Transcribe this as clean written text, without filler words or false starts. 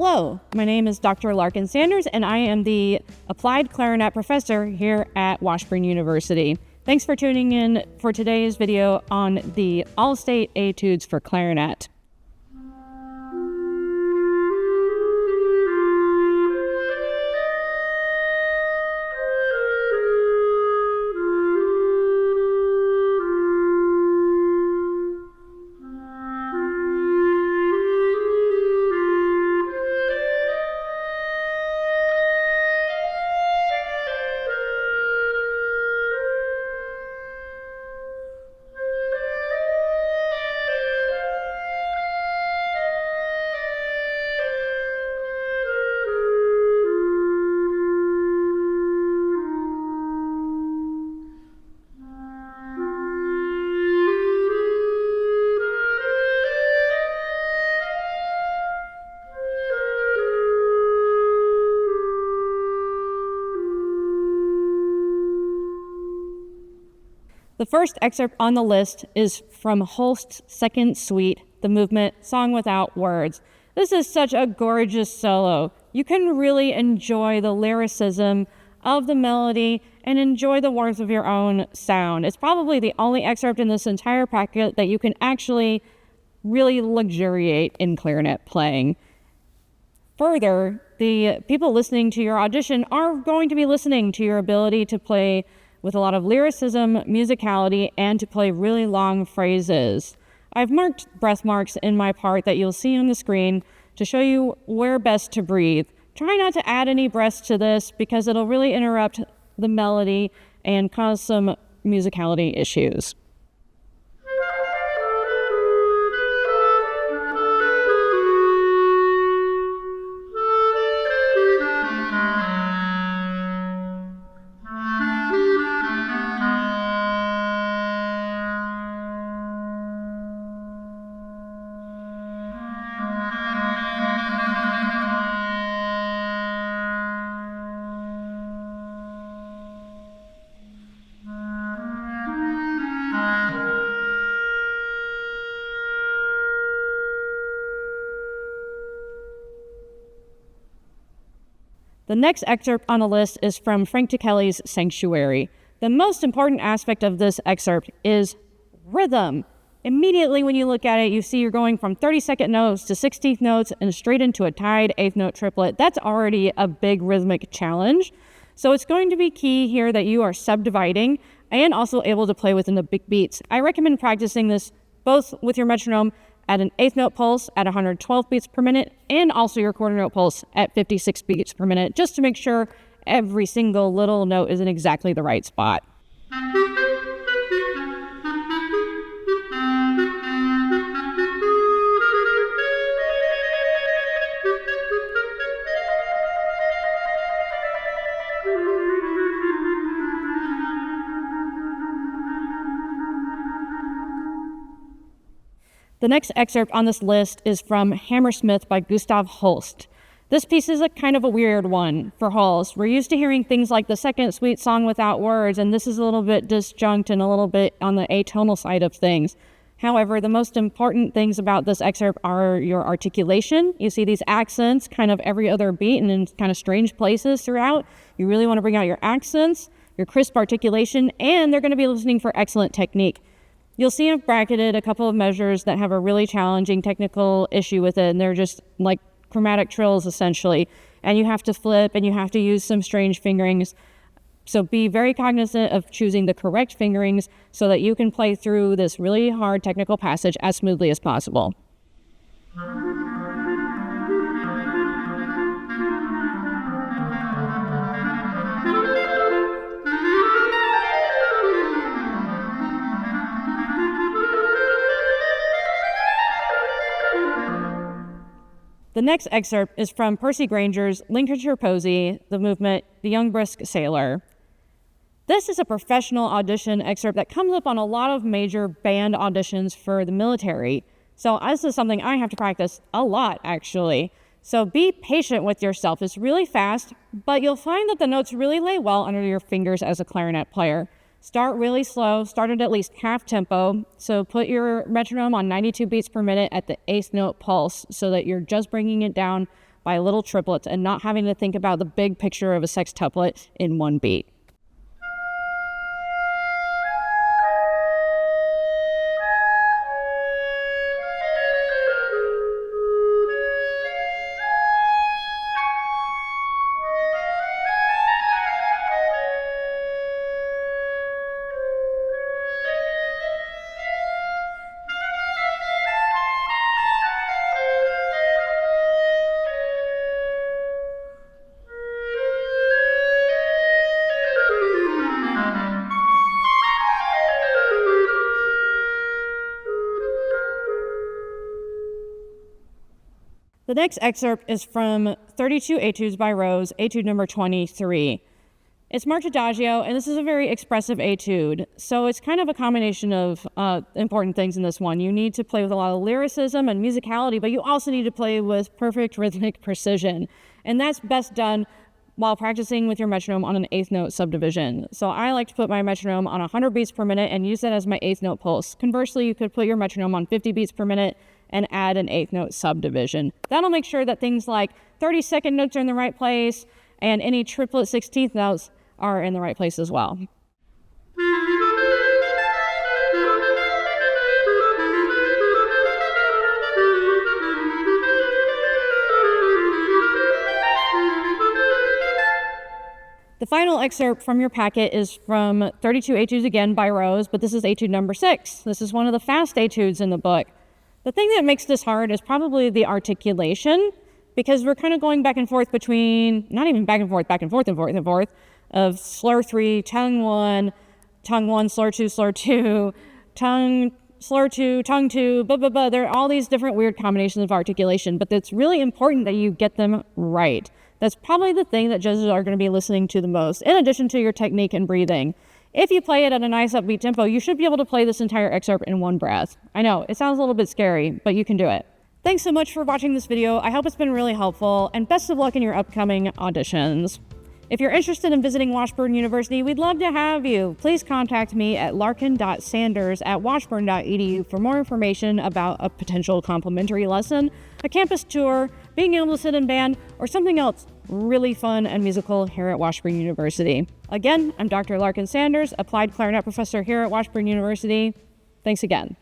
Hello, my name is Dr. Larkin Sanders, and I am the Applied Clarinet Professor here at Washburn University. Thanks for tuning in for today's video on the All-State Etudes for Clarinet. The first excerpt on the list is from Holst's second suite, the movement Song Without Words. This is such a gorgeous solo. You can really enjoy the lyricism of the melody and enjoy the warmth of your own sound. It's probably the only excerpt in this entire packet that you can actually really luxuriate in clarinet playing. Further, the people listening to your audition are going to be listening to your ability to play with a lot of lyricism, musicality, and to play really long phrases. I've marked breath marks in my part that you'll see on the screen to show you where best to breathe. Try not to add any breaths to this because it'll really interrupt the melody and cause some musicality issues. The next excerpt on the list is from Ticheli's Sanctuary. The most important aspect of this excerpt is rhythm. Immediately when you look at it, you see you're going from 32nd notes to 16th notes and straight into a tied 8th note triplet. That's already a big rhythmic challenge. So it's going to be key here that you are subdividing and also able to play within the big beats. I recommend practicing this both with your metronome at an 8th note pulse at 112 beats per minute, and also your quarter note pulse at 56 beats per minute, just to make sure every single little note is in exactly the right spot. The next excerpt on this list is from Hammersmith by Gustav Holst. This piece is a kind of a weird one for Holst. We're used to hearing things like the second suite Song Without Words, and this is a little bit disjunct and a little bit on the atonal side of things. However, the most important things about this excerpt are your articulation. You see these accents kind of every other beat and in kind of strange places throughout. You really want to bring out your accents, your crisp articulation, and they're going to be listening for excellent technique. You'll see I've bracketed a couple of measures that have a really challenging technical issue with it, and they're just like chromatic trills essentially. And you have to flip and you have to use some strange fingerings. So be very cognizant of choosing the correct fingerings so that you can play through this really hard technical passage as smoothly as possible. The next excerpt is from Percy Grainger's Lincolnshire Posy, the movement The Young Brisk Sailor. This is a professional audition excerpt that comes up on a lot of major band auditions for the military. So this is something I have to practice a lot, actually. So be patient with yourself. It's really fast, but you'll find that the notes really lay well under your fingers as a clarinet player. Start really slow, start at least half tempo. So put your metronome on 92 beats per minute at the 8th note pulse so that you're just bringing it down by little triplets and not having to think about the big picture of a sextuplet in one beat. The next excerpt is from 32 Etudes by Rose, Etude number 23. It's marked Adagio, and this is a very expressive etude. So it's kind of a combination of important things in this one. You need to play with a lot of lyricism and musicality, but you also need to play with perfect rhythmic precision. And that's best done while practicing with your metronome on an eighth note subdivision. So I like to put my metronome on 100 beats per minute and use that as my eighth note pulse. Conversely, you could put your metronome on 50 beats per minute and add an eighth note subdivision. That'll make sure that things like 30-second notes are in the right place and any triplet 16th notes are in the right place as well. The final excerpt from your packet is from 32 Etudes again by Rose, but this is Etude number 6. This is one of the fast etudes in the book. The thing that makes this hard is probably the articulation, because we're kind of going back and forth between, not even back and forth, of slur 3, tongue 1, slur 2, tongue, slur 2, tongue 2, blah, blah, blah. There are all these different weird combinations of articulation, but it's really important that you get them right. That's probably the thing that judges are going to be listening to the most, in addition to your technique and breathing. If you play it at a nice upbeat tempo, you should be able to play this entire excerpt in one breath. I know, it sounds a little bit scary, but you can do it. Thanks so much for watching this video. I hope it's been really helpful, and best of luck in your upcoming auditions. If you're interested in visiting Washburn University, we'd love to have you. Please contact me at larkin.sanders@washburn.edu for more information about a potential complimentary lesson, a campus tour, being able to sit in band, or something else really fun and musical here at Washburn University. Again, I'm Dr. Larkin Sanders, applied clarinet professor here at Washburn University. Thanks again.